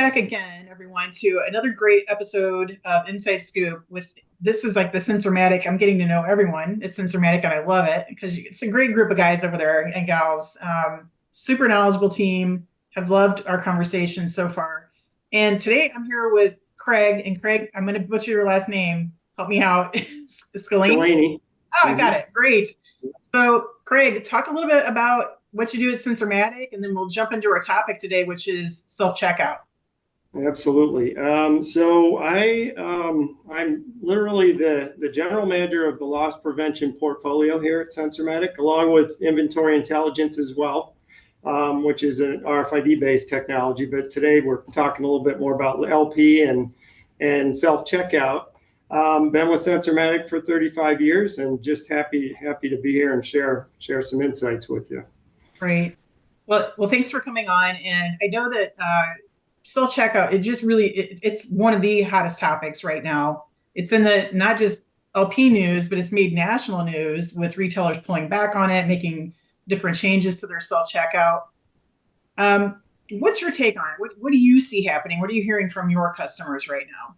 back again, everyone, to another great episode of Inside Scoop. This is like the Sensormatic. I'm getting to know everyone. It's Sensormatic, and I love it because it's a great group of guys over there and gals. Super knowledgeable team. Have loved our conversation so far. And today I'm here with Craig. And Craig, I'm going to butcher your last name. Help me out. Scalini. Szklany. Oh, I got it. Great. So, Craig, talk a little bit about what you do at Sensormatic, and then we'll jump into our topic today, which is self-checkout. Absolutely. I'm literally the general manager of the loss prevention portfolio here at Sensormatic, along with inventory intelligence as well, which is an RFID-based technology. But today we're talking a little bit more about LP and self-checkout. Been with Sensormatic for 35 years, and just happy to be here and share some insights with you. Great. Well, thanks for coming on. And I know that self-checkout, it's one of the hottest topics right now. It's in the not just LP news, but it's made national news with retailers pulling back on it, making different changes to their self-checkout. What's your take on it? What do you see happening? What are you hearing from your customers right now?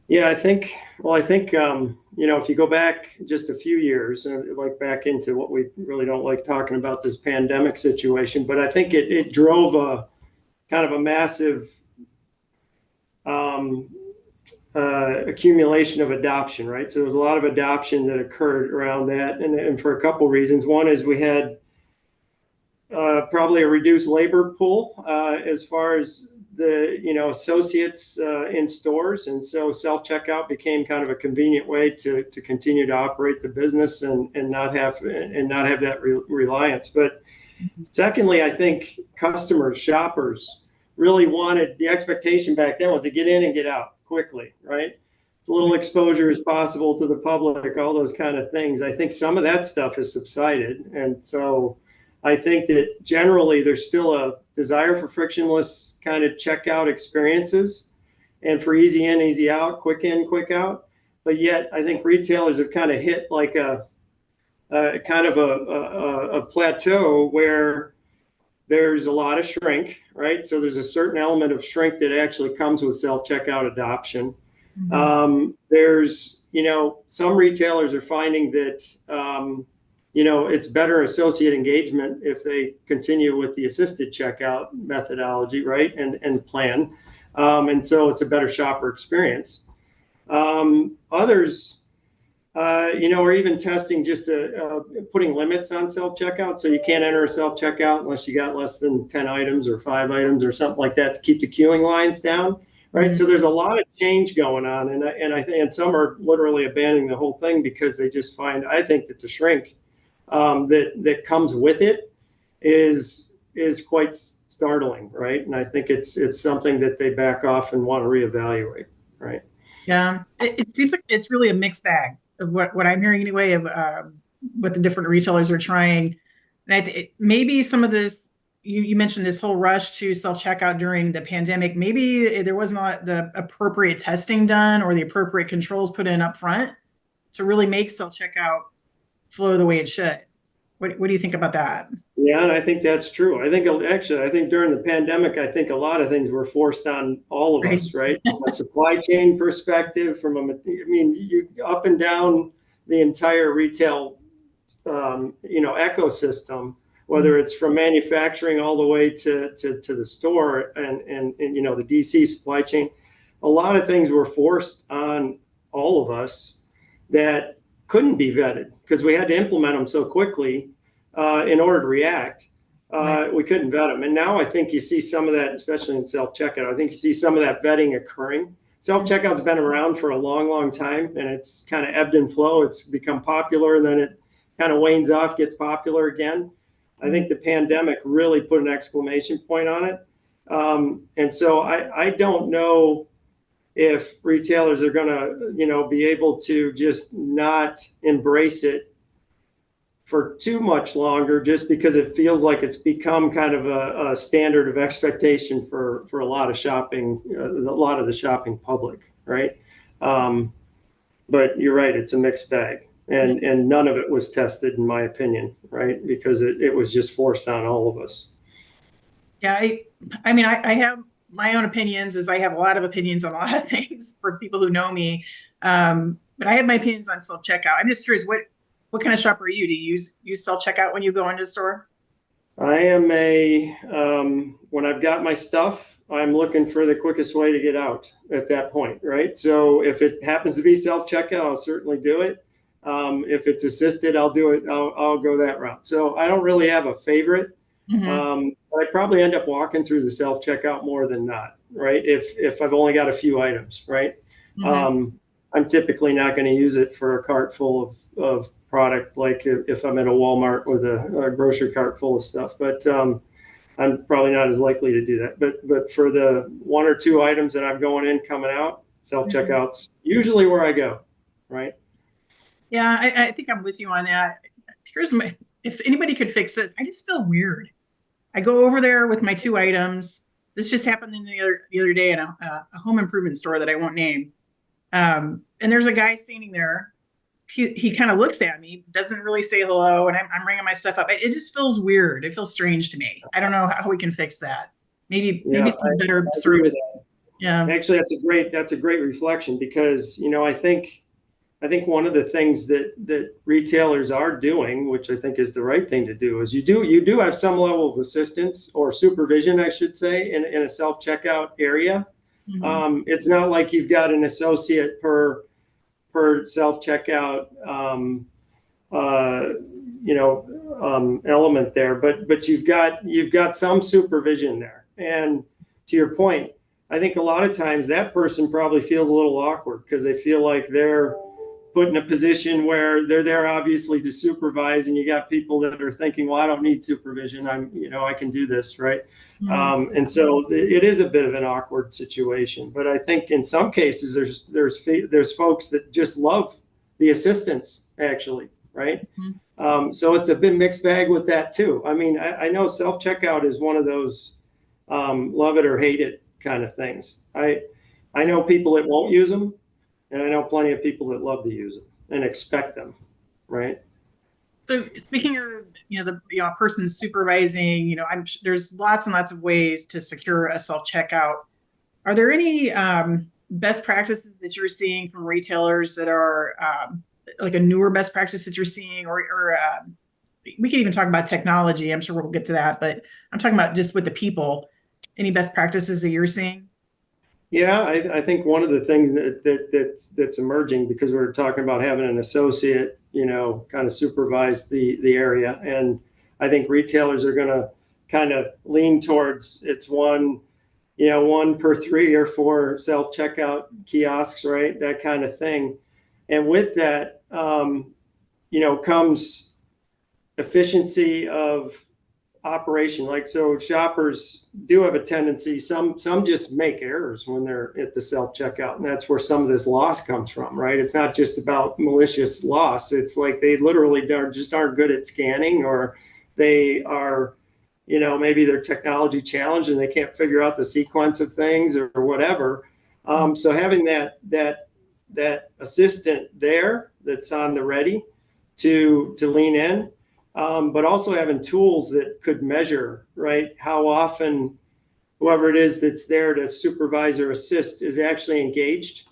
Yeah, I think if you go back just a few years, like back into what we really don't like talking about, this pandemic situation, but I think it drove a kind of a massive accumulation of adoption, right? So there was a lot of adoption that occurred around that, and for a couple reasons. One is we had probably a reduced labor pool as far as the associates in stores, and so self-checkout became kind of a convenient way to continue to operate the business and not have that reliance. But secondly, I think customers, shoppers, really wanted, the expectation back then was to get in and get out quickly, right? As little exposure as possible to the public, all those kind of things. I think some of that stuff has subsided, and so I think that generally there's still a desire for frictionless kind of checkout experiences and for easy in, easy out, quick in, quick out. But yet I think retailers have kind of hit like a plateau where there's a lot of shrink, right? So there's a certain element of shrink that actually comes with self-checkout adoption. Mm-hmm. There's, some retailers are finding that, it's better associate engagement if they continue with the assisted checkout methodology, right? And plan. And so it's a better shopper experience. Others, are even testing just putting limits on self-checkout. So you can't enter a self-checkout unless you got less than 10 items or 5 items or something like that to keep the queuing lines down, right? Mm-hmm. So there's a lot of change going on. And I think some are literally abandoning the whole thing because they just find, I think that the shrink that comes with it is quite startling, right? And I think it's something that they back off and want to reevaluate, right? Yeah, it seems like it's really a mixed bag of what I'm hearing anyway of what the different retailers are trying. And maybe some of this, you mentioned this whole rush to self-checkout during the pandemic. Maybe there was not the appropriate testing done or the appropriate controls put in up front to really make self-checkout flow the way it should. What do you think about that? Yeah, and I think that's true. I think during the pandemic, I think a lot of things were forced on all of us, right? From a supply chain perspective, you up and down the entire retail, ecosystem, whether it's from manufacturing all the way to the store and the DC supply chain, a lot of things were forced on all of us that couldn't be vetted because we had to implement them so quickly in order to react. We couldn't vet them. And now I think you see some of that, especially in self-checkout. I think you see some of that vetting occurring. Self-checkout's been around for a long, long time, and it's kind of ebbed and flow. It's become popular, and then it kind of wanes off, gets popular again. I think the pandemic really put an exclamation point on it. And so I don't know if retailers are going to, be able to just not embrace it for too much longer, just because it feels like it's become kind of a standard of expectation for a lot of shopping, a lot of the shopping public, right? But you're right, it's a mixed bag, and none of it was tested, in my opinion, right? Because it was just forced on all of us. Yeah, I have my own opinions is I have a lot of opinions on a lot of things for people who know me. But I have my opinions on self checkout. I'm just curious, what kind of shopper are you? Do you use self checkout when you go into the store? I am when I've got my stuff, I'm looking for the quickest way to get out at that point, right? So if it happens to be self checkout, I'll certainly do it. If it's assisted, I'll do it. I'll go that route. So I don't really have a favorite. Mm-hmm. But I probably end up walking through the self checkout more than not, right? If I've only got a few items, right? Mm-hmm. I'm typically not going to use it for a cart full of product, like if I'm at a Walmart with a grocery cart full of stuff. But I'm probably not as likely to do that. But for the one or two items that I'm going in, coming out, self Mm-hmm. checkouts usually where I go, right? Yeah, I think I'm with you on that. Here's my, if anybody could fix this, I just feel weird. I go over there with my two items. This just happened in the other day in a home improvement store that I won't name. And there's a guy standing there. He kind of looks at me, doesn't really say hello, and I'm bringing my stuff up. It just feels weird. It feels strange to me. I don't know how we can fix that. Yeah, Maybe some better I agree with service. that. Yeah. Actually, that's a great reflection because I think one of the things that retailers are doing, which I think is the right thing to do, is you do have some level of assistance or supervision, I should say, in a self checkout area. Hmm. It's not like you've got an associate per self checkout uh, element there, but you've got some supervision there. And to your point, I think a lot of times that person probably feels a little awkward because they feel like they're put in a position where they're there obviously to supervise, and you got people that are thinking, well, I don't need supervision, I can do this, right? Hmm. And so it is a bit of an awkward situation, but I think in some cases there's folks that just love the assistance, actually, right? Hmm. So it's a bit mixed bag with that too. I mean, I know self checkout is one of those love it or hate it kind of things. I know people that won't use them, and I know plenty of people that love to use them and expect them, right? So speaking of, the person supervising, there's lots and lots of ways to secure a self checkout. Are there any best practices that you're seeing from retailers that are like a newer best practice that you're seeing, or we can even talk about technology. I'm sure we'll get to that, but I'm talking about just with the people. Any best practices that you're seeing? Yeah, I think one of the things that's emerging, because we're talking about having an associate, kind of supervise the area, and I think retailers are going to kind of lean towards it's one per 3 or 4 self checkout kiosks, right? That kind of thing, and with that, comes efficiency of operation. Like, so shoppers do have a tendency, some just make errors when they're at the self checkout, and that's where some of this loss comes from, right? It's not just about malicious loss. It's like they literally aren't good at scanning, or they are, maybe they're technology challenged and they can't figure out the sequence of things or whatever. So having that assistant there that's on the ready to lean in, but also having tools that could measure, right, how often whoever it is that's there to supervise or assist is actually engaged,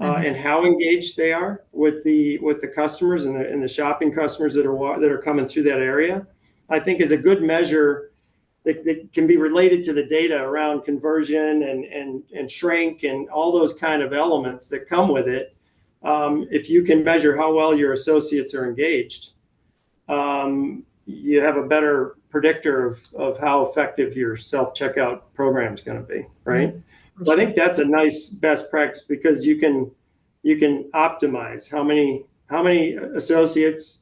Mhm. and how engaged they are with the customers and the shopping customers that are coming through that area. I think is a good measure that can be related to the data around conversion and shrink and all those kind of elements that come with it. If you can measure how well your associates are engaged, you have a better predictor of how effective your self checkout program is going to be, right? Mhm. For So I sure. think that's a nice best practice because you can optimize how many associates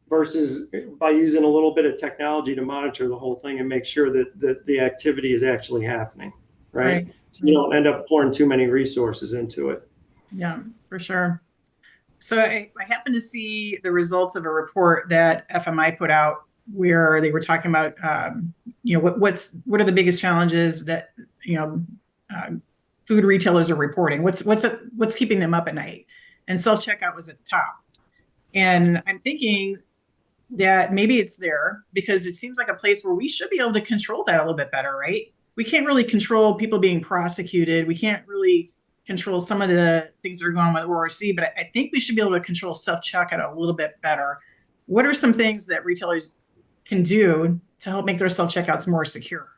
versus by using a little bit of technology to monitor the whole thing and make sure that the activity is actually happening, right? Right. So you Right. don't end up pouring too many resources into it. Yeah, for sure. So I happened to see the results of a report that FMI put out where they were talking about, what are the biggest challenges that you know uh, food retailers are reporting? What's keeping them up at night? And self checkout was at the top. And I'm thinking that maybe it's there because it seems like a place where we should be able to control that a little bit better, right? we can't really control people being prosecuted. We can't really control some of the things that are going on with ORC, but I think we should be able to control self-checkout a little bit better. What are some things that retailers can do to help make their self-checkouts more secure?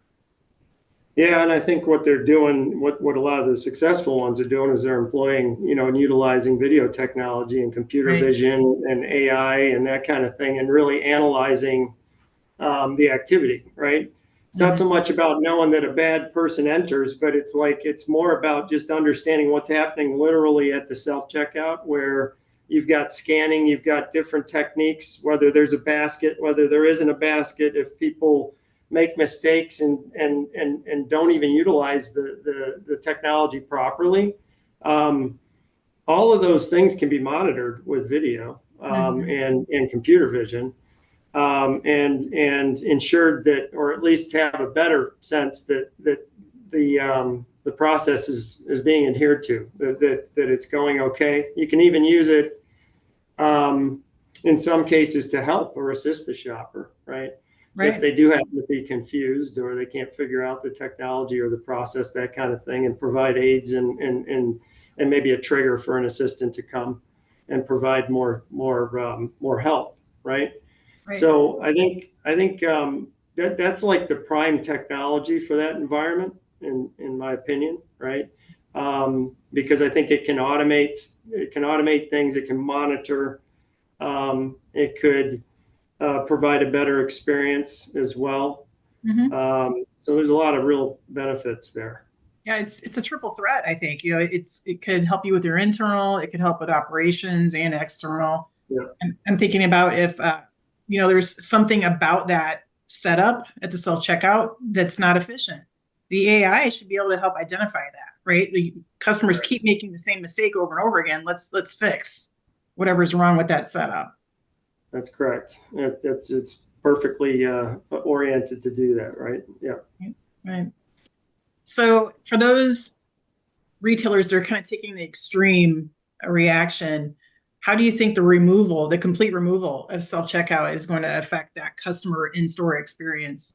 Yeah, and I think what they're doing, what a lot of the successful ones are doing, is they're employing, and utilizing video technology and computer Right. vision and AI and that kind of thing, and really analyzing the activity, right? It's not Mm-hmm. so much about knowing that a bad person enters, but it's more about just understanding what's happening literally at the self checkout, where you've got scanning, you've got different techniques, whether there's a basket, whether there isn't a basket, if people make mistakes and don't even utilize the technology properly. All of those things can be monitored with video Mm-hmm. and computer vision, and ensured that, or at least have a better sense that the process is being adhered to, that it's going okay. You can even use it in some cases to help or assist the shopper, right? If Right. they do happen to be confused or they can't figure out the technology or the process, that kind of thing, and provide aids and maybe a trigger for an assistant to come and provide more help, right? Right. So I think that's like the prime technology for that environment, in my opinion, right? Because I think it can automate things, it can monitor, it could provide a better experience as well. Mm-hmm. So there's a lot of real benefits there. Yeah, it's a triple threat, I think. It could help you with your internal, it could help with operations and external. Yeah, I'm thinking about if there's something about that setup at the self checkout that's not efficient. The AI should be able to help identify that, right? The customers correct. keep making the same mistake over and over again. Let's fix whatever's wrong with that setup. That's correct. It's perfectly oriented to do that, right? Yeah. Right. So for those retailers that are kind of taking the extreme reaction, how do you think the complete removal of self checkout is going to affect that customer in store experience?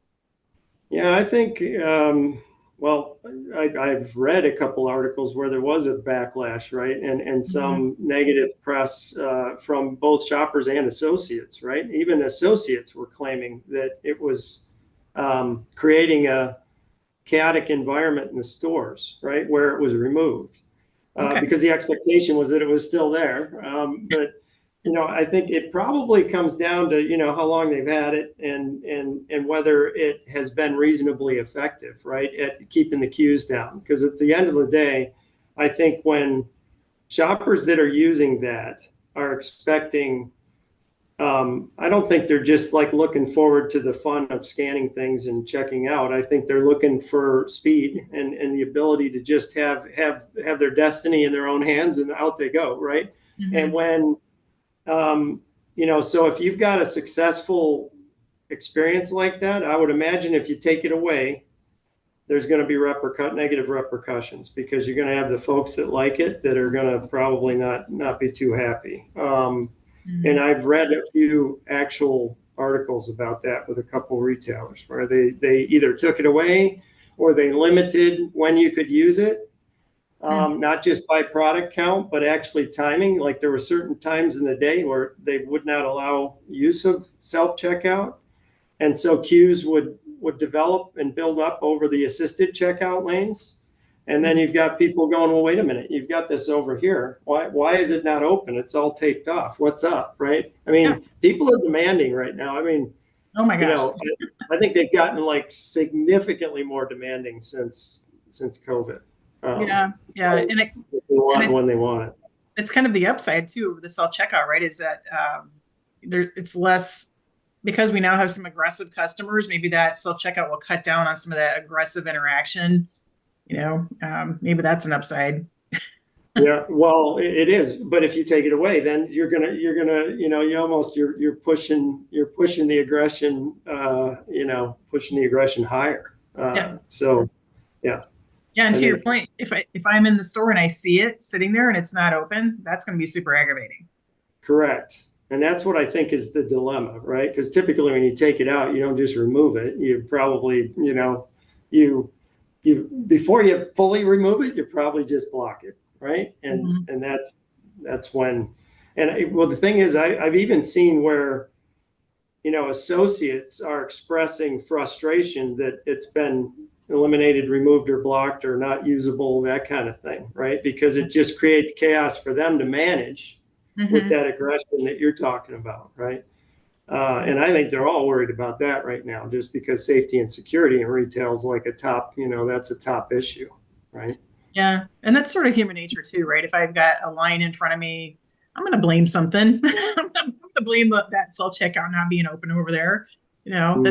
Yeah, I think, well, I've read a couple articles where there was a backlash, right? And Mhm. some negative press from both shoppers and associates, right? Even associates were claiming that it was creating a chaotic environment in the stores, right? Where it was removed. Okay. Because the expectation was that it was still there. But I think it probably comes down to how long they've had it and whether it has been reasonably effective, right, at keeping the queues down. Because at the end of the day, I think when shoppers that are using that are expecting, I don't think they're just like looking forward to the fun of scanning things and checking out. I think they're looking for speed and the ability to just have their destiny in their own hands, and out they go, right? And Hmm. when so if you've got a successful experience like that, I would imagine if you take it away, there's going to be negative repercussions, because you're going to have the folks that like it that are going to probably not be too happy. And Hmm. I've read a few actual articles about that with a couple retailers where they either took it away or they limited when you could use it, not just by product count, but actually timing. Like there were certain times in the day where they would not allow use of self checkout, and so queues would develop and build up over the assisted checkout lanes. And then you've got people going, well, wait a minute, you've got this over here. Why is it not open? It's all taped off. What's up, right? I Yeah. mean, people are demanding right now. I mean, Oh my you gosh. know, I think they've gotten like significantly more demanding since COVID. Um, Yeah. Yeah. what they want And and it, when they want it. it's kind of the upside too of the self checkout, right? Is that it's less because we now have some aggressive customers. Maybe that self checkout will cut down on some of that aggressive interaction. Maybe that's an upside. Yeah, well, it is. But if you take it away, then you're gonna, you're pushing the aggression, pushing the aggression higher. Yeah. So yeah, Yeah. And I to your think point, if I'm in the store and I see it sitting there and it's not open, that's going to be super aggravating. correct. And that's what I think is the dilemma, right? Because typically when you take it out, you don't just remove it. You probably, you before you fully remove it, you probably just block it, right? Mhm. And that's when, well, the thing is, I've even seen where, associates are expressing frustration that it's been eliminated, removed, or blocked, or not usable, that kind of thing, right? Because it just creates chaos for them to manage with Mhm. that aggression that you're talking about, right? And I think they're all worried about that right now, just because safety and security in retail is like a top, that's a top issue, right? Yeah, and that's sort of human nature too, right? If I've got a line in front of me, I'm going to blame something. I'm going to blame that self checkout not being open over there. Mm-hmm.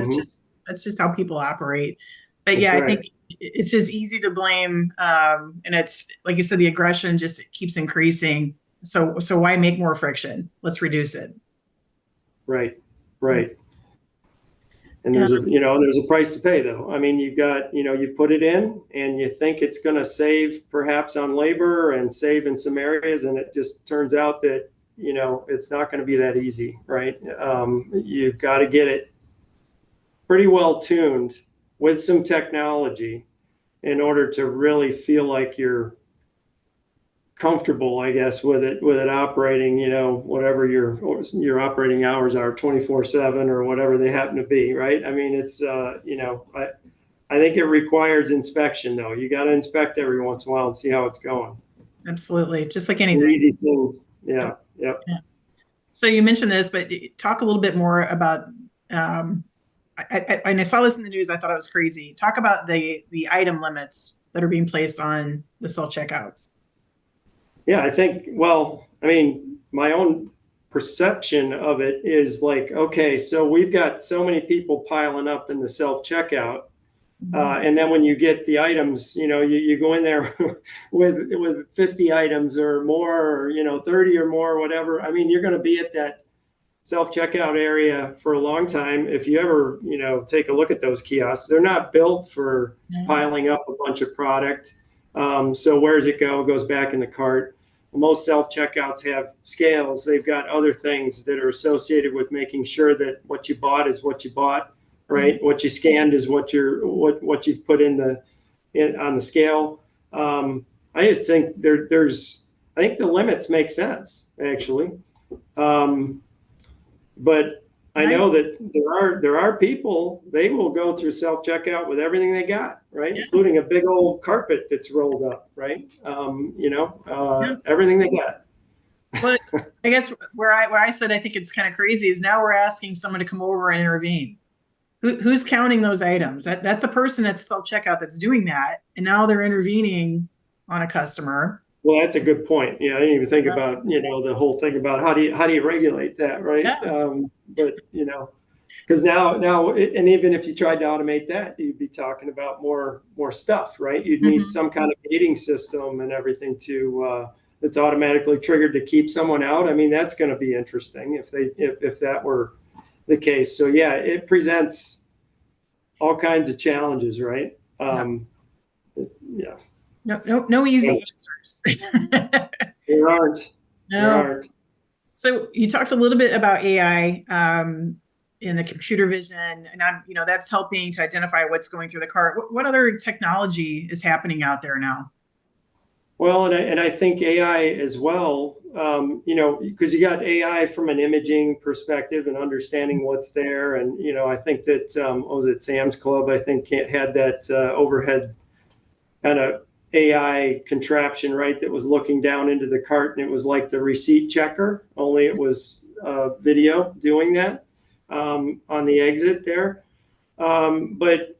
That's just how people operate. But That's yeah, I think right. it's just easy to blame, and it's like you said, the aggression just keeps increasing. So why make more friction? Let's reduce it. Right. Right. And Yeah. there's a price to pay though. I mean, you put it in and you think it's going to save perhaps on labor and save in some areas. And it just turns out that, it's not going to be that easy, right? You've got to get it pretty well tuned with some technology in order to really feel like you're comfortable, I guess, with it operating, whatever your operating hours are, 24/7 or whatever they happen to be, right? I mean, it's I think it requires inspection though. You got to inspect every once in a while and see how it's going. Absolutely. Just like An anything. easy thing. Yep. Yeah. Yep. Yeah. So you mentioned this, but talk a little bit more about. Um, and I saw this in the news. I thought it was crazy. Talk about the item limits that are being placed on the self checkout. Yeah, I think, well, I mean, my own perception of it is like, okay, so we've got so many people piling up in the self checkout. And then when you get the items, you go in there with 50 items or more, or 30 or more, whatever. I mean, you're going to be at that self checkout area for a long time. If you ever, take a look at those kiosks, they're not built for Yeah. piling up a bunch of product. So where does it go? It goes back in the cart. Most self checkouts have scales. They've got other things that are associated with making sure that what you bought is what you bought, right? What you scanned is what you've put on the scale. I just think I think the limits make sense actually. Um, but I Right. know that there are people, they will go through self checkout with everything they got, right, Yeah. including a big old carpet that's rolled up, right? Yeah. Everything they got. Well, I guess where I said I think it's kind of crazy is now we're asking someone to come over and intervene. Who's counting those items? That's a person at the self checkout that's doing that, and now they're intervening on a customer. Well, that's a good point. Yeah, I didn't even think about the whole thing about how do you regulate that, right? Yeah. But because now and even if you tried to automate that, you'd be talking about more stuff, right? You'd need Mhm. some kind of gating system and everything to that's automatically triggered to keep someone out. I mean, that's going to be interesting if that were the case. So yeah, it presents all kinds of challenges, right? Yeah. Yeah, No easy answers. there aren't. There No. aren't. So you talked a little bit about AI in the computer vision, and that's helping to identify what's going through the cart. What other technology is happening out there now? Well, and I think AI as well, because you got AI from an imaging perspective and understanding what's there. And, I think that, what was it, Sam's Club, I think, had that overhead kind of AI contraption, right, that was looking down into the cart. And it was like the receipt checker, only it was video doing that on the exit there. But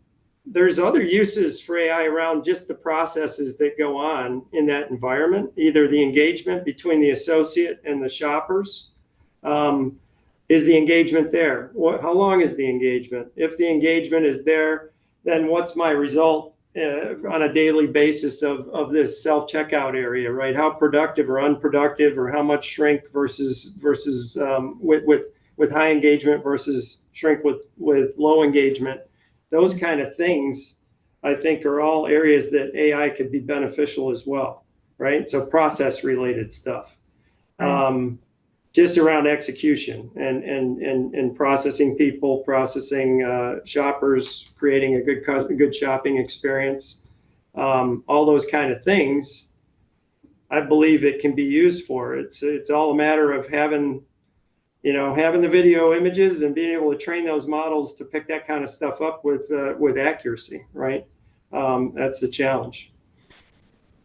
there's other uses for AI around just the processes that go on in that environment, either the engagement between the associate and the shoppers. Um, is the engagement there? How long is the engagement? If the engagement is there, then what's my result on a daily basis of this self checkout area, right? How productive or unproductive, or how much shrink versus with high engagement versus shrink with low engagement. Those kind of things, I think, are all areas that AI could be beneficial as well, right? So process related stuff. Right. Just around execution and processing people, processing shoppers, creating a good shopping experience. all those kind of things, I believe it can be used for. It's all a matter of having the video images and being able to train those models to pick that kind of stuff up with accuracy, right? That's the challenge.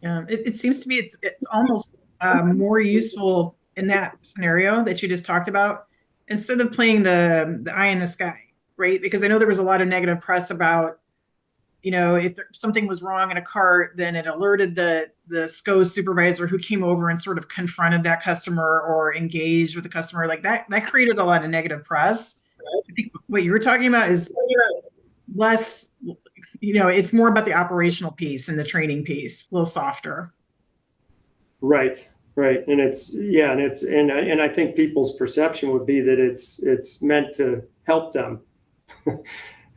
Yeah, it seems to me it's almost more useful in that scenario that you just talked about instead of playing the eye in the sky, right? Because I know there was a lot of negative press about, if something was wrong in a cart, then it alerted the SCO supervisor who came over and sort of confronted that customer or engaged with the customer. Like that created a lot of negative press. I think what you were talking about is less, it's more about the operational piece and the training piece, a little softer. Right, right, and and I think people's perception would be that it's meant to help them,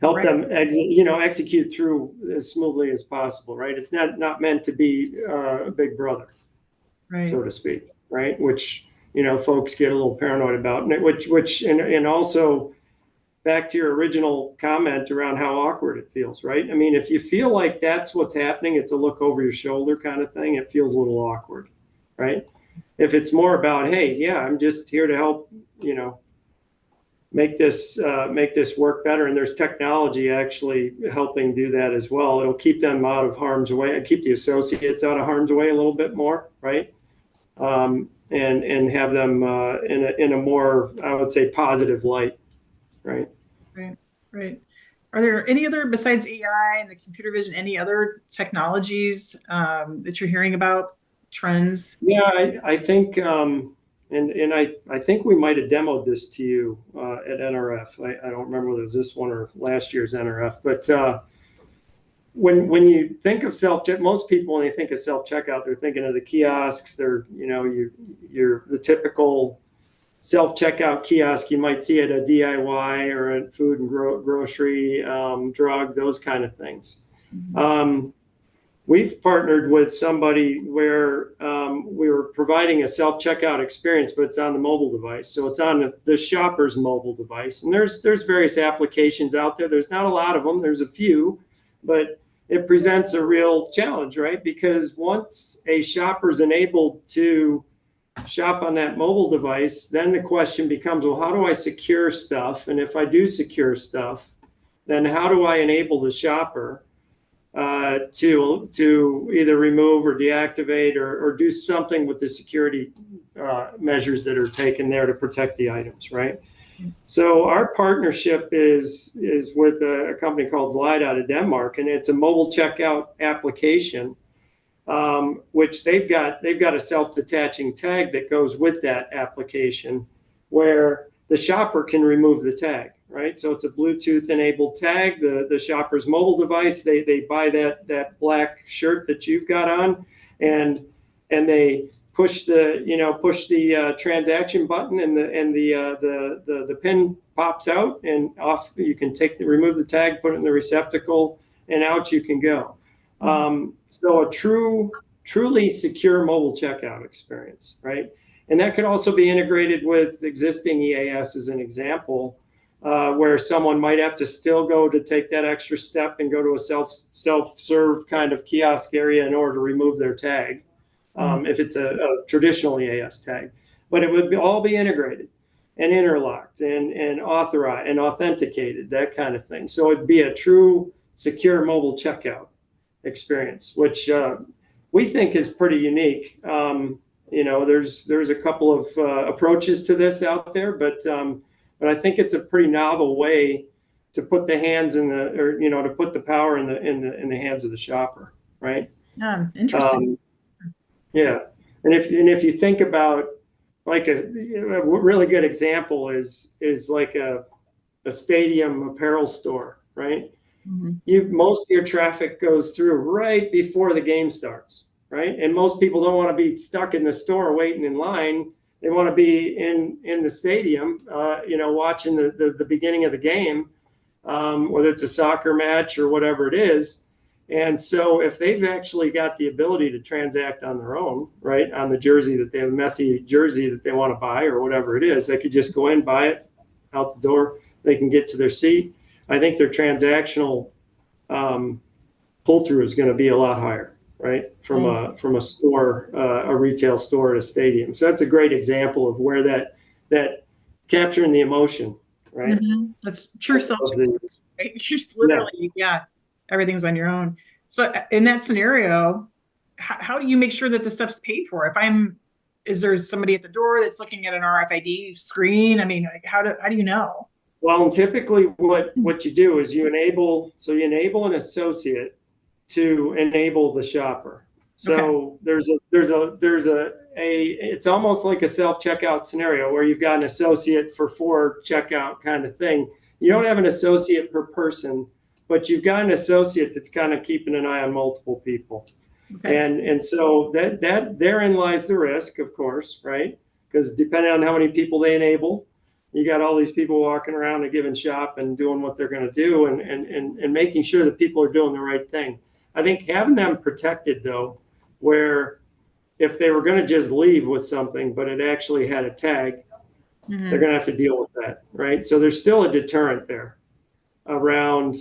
help Right. them execute through as smoothly as possible, right? It's not meant to be a big brother, Right. so to speak, right? Which folks get a little paranoid about, and also back to your original comment around how awkward it feels, right? I mean, if you feel like that's what's happening, it's a look over your shoulder kind of thing, it feels a little awkward, right? If it's more about, hey, yeah, I'm just here to help, make this work better, and there's technology actually helping do that as well. It'll keep them out of harm's way and keep the associates out of harm's way a little bit more, right? And have them in a more, I would say, positive light, right? Right. Right. Are there any other, besides AI and the computer vision, any other technologies that you're hearing about, trends? Yeah, I think, and I think we might have demoed this to you at NRF. I don't remember whether it was this one or last year's NRF, but when you think of most people, when they think of self-checkout, they're thinking of the kiosks. They're, you're the typical self-checkout kiosk you might see at a DIY or at food and grocery, drug, those kind of things. Mm-hmm. We've partnered with somebody where we were providing a self-checkout experience, but it's on the mobile device. So it's on the shopper's mobile device. And there's various applications out there. There's not a lot of them. There's a few, but it presents a real challenge, right? Because once a shopper's enabled to shop on that mobile device, then the question becomes, well, how do I secure stuff? And if I do secure stuff, then how do I enable the shopper to either remove or deactivate or do something with the security measures that are taken there to protect the items, right? So our partnership is with a company called Zlide out of Denmark, and it's a mobile checkout application, which they've got a self-detaching tag that goes with that application, where the shopper can remove the tag. Right, so it's a Bluetooth-enabled tag. The shopper's mobile device, they buy that black shirt that you've got on, and they push the transaction button, and the pin pops out, and off you can remove the tag, put it in the receptacle, and out you can go. So a truly secure mobile checkout experience, right? And that could also be integrated with existing EAS as an example. Where someone might have to still go to take that extra step and go to a self-serve kind of kiosk area in order to remove their tag, if it's a traditional EAS tag. But it would all be integrated and interlocked and authorized and authenticated, that kind of thing. So it'd be a true secure mobile checkout experience, which we think is pretty unique. There's a couple of approaches to this out there, but I think it's a pretty novel way to put the hands to put the power in the hands of the shopper, right? Interesting. Yeah, and if you think about, like, a really good example is like a stadium apparel store, right? Mm-hmm. Most of your traffic goes through right before the game starts, right? And most people don't want to be stuck in the store waiting in line. They want to be in the stadium, watching the beginning of the game, whether it's a soccer match or whatever it is. And so if they've actually got the ability to transact on their own, right, on the jersey messy jersey that they want to buy or whatever it is, they could just go in, buy it, out the door. They can get to their seat. I think their transactional pull through is going to be a lot higher, right? From a store, a retail store at a stadium. So that's a great example of where that capturing the emotion, right? Mm-hmm. That's true self-checkout, right? You're just literally, yeah, everything's on your own. So in that scenario, how do you make sure that the stuff's paid for? Is there somebody at the door that's looking at an RFID screen? I mean, like, how do you know? Well, typically what you do is you enable an associate to enable the shopper. So Okay. it's almost like a self-checkout scenario where you've got an associate for checkout kind of thing. You don't have an associate per person, but you've got an associate that's kind of keeping an eye on multiple people. Okay. And so that therein lies the risk, of course, right? Because depending on how many people they enable, you got all these people walking around a given shop and doing what they're going to do, and making sure that people are doing the right thing. I think having them protected, though, where if they were going to just leave with something, but it actually had a tag, they're going to have to deal with that, right? So there's still a deterrent there around,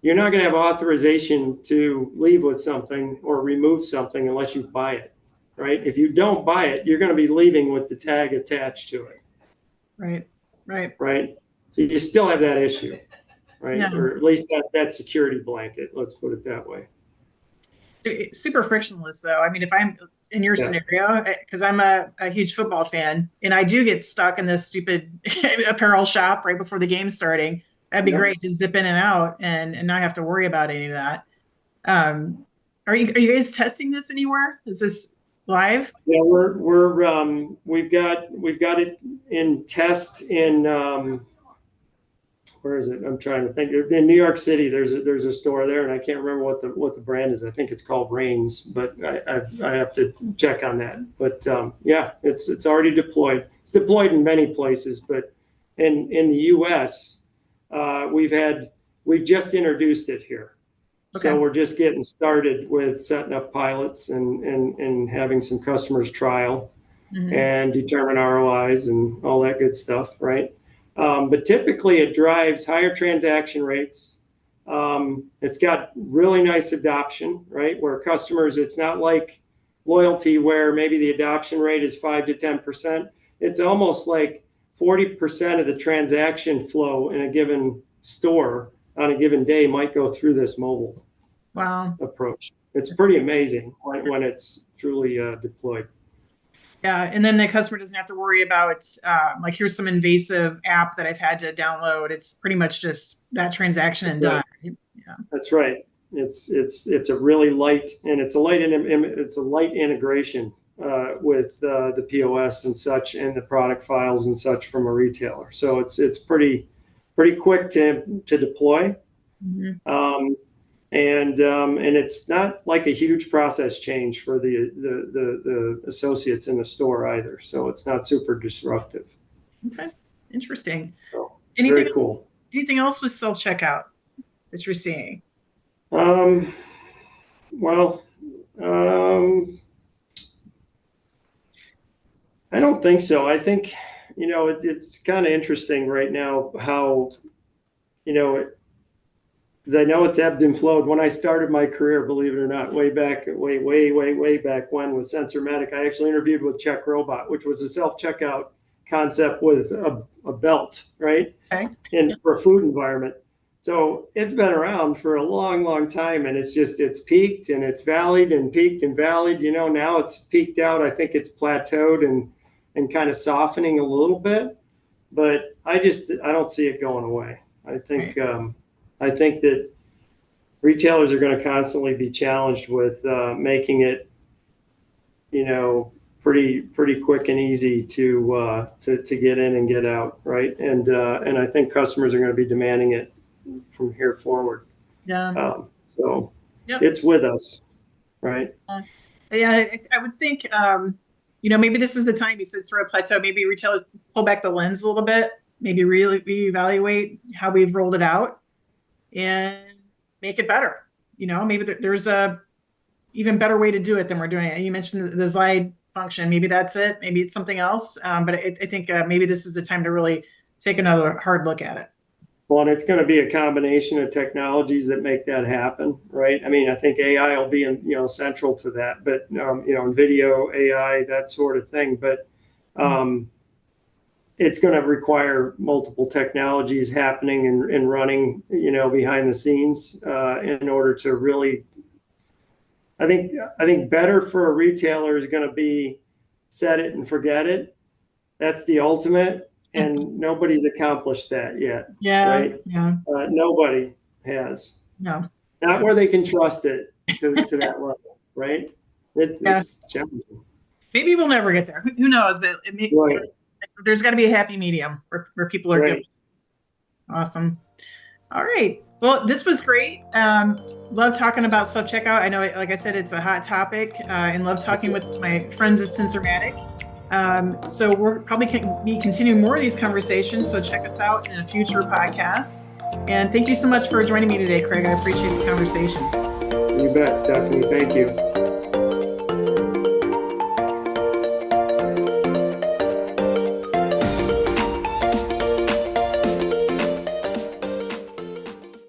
you're not going to have authorization to leave with something or remove something unless you buy it, right? If you don't buy it, you're going to be leaving with the tag attached to it. Right. Right. Right. So you still have that issue, right? Yeah. Or at least that security blanket, let's put it that way. Super frictionless, though. I mean, if I'm in your scenario, because I'm a huge football fan, and I do get stuck in this stupid apparel shop right before the game's starting, that'd be great to zip in and out and not have to worry about any of that. Are you guys testing this anywhere? Is this live? Yeah, we've got it in test in where is it? I'm trying to think. In New York City, there's a store there, and I can't remember what the brand is. I think it's called Reigns, but I have to check on that. But yeah, it's already deployed. It's deployed in many places, but in the U.S., we've just introduced it here. Okay. So we're just getting started with setting up pilots and having some customers trial and determine ROIs and all that good stuff, right? But typically it drives higher transaction rates. It's got really nice adoption, right? Where customers, it's not like loyalty where maybe the adoption rate is 5 to 10%. It's almost like 40% of the transaction flow in a given store on a given day might go through this mobile approach. It's pretty amazing when it's truly deployed. Yeah, and then the customer doesn't have to worry about like, here's some invasive app that I've had to download. It's pretty much just that transaction and done. Yeah, that's right. It's a really light, and it's a light integration with the POS and such, and the product files and such from a retailer. So it's pretty quick to deploy. And it's not like a huge process change for the associates in the store either. So it's not super disruptive. Okay, interesting. So, very cool. Anything else with self-checkout that you're seeing? Well, I don't think so. I think, it's kind of interesting right now how, because I know it's ebbed and flowed. When I started my career, believe it or not, way back when with Sensormatic, I actually interviewed with Check Robot, which was a self-checkout concept with a belt, right? Okay. And for a food environment. So it's been around for a long, long time, and it's peaked and it's valleyed and peaked and valleyed. Now it's peaked out. I think it's plateaued and kind of softening a little bit, but I don't see it going away. I think that retailers are going to constantly be challenged with making it, pretty quick and easy to get in and get out, right? And I think customers are going to be demanding it from here forward. Yeah. So it's with us, right? Yeah, I would think, maybe this is the time you said sort of plateau. Maybe retailers pull back the lens a little bit, maybe really reevaluate how we've rolled it out and make it better. Maybe there's a even better way to do it than we're doing it. And you mentioned the slide function. Maybe that's it. Maybe it's something else. But I think maybe this is the time to really take another hard look at it. Well, and it's going to be a combination of technologies that make that happen, right? I mean, I think AI will be, central to that, but in video, AI, that sort of thing. But it's going to require multiple technologies happening and running, behind the scenes in order to really. I think better for a retailer is going to be set it and forget it. That's the ultimate. And nobody's accomplished that yet. Yeah. Right. Yeah. Nobody has. No. Not where they can trust it to that level. Right. It's challenging. Maybe we'll never get there. Who knows? But there's got to be a happy medium where people are good. Awesome. All right. Well, this was great. Love talking about self-checkout. I know, like I said, it's a hot topic, and love talking with my friends at Sensormatic. So we're probably can be continuing more of these conversations. So check us out in a future podcast. And thank you so much for joining me today, Craig. I appreciate the conversation. You bet, Stephanie. Thank you.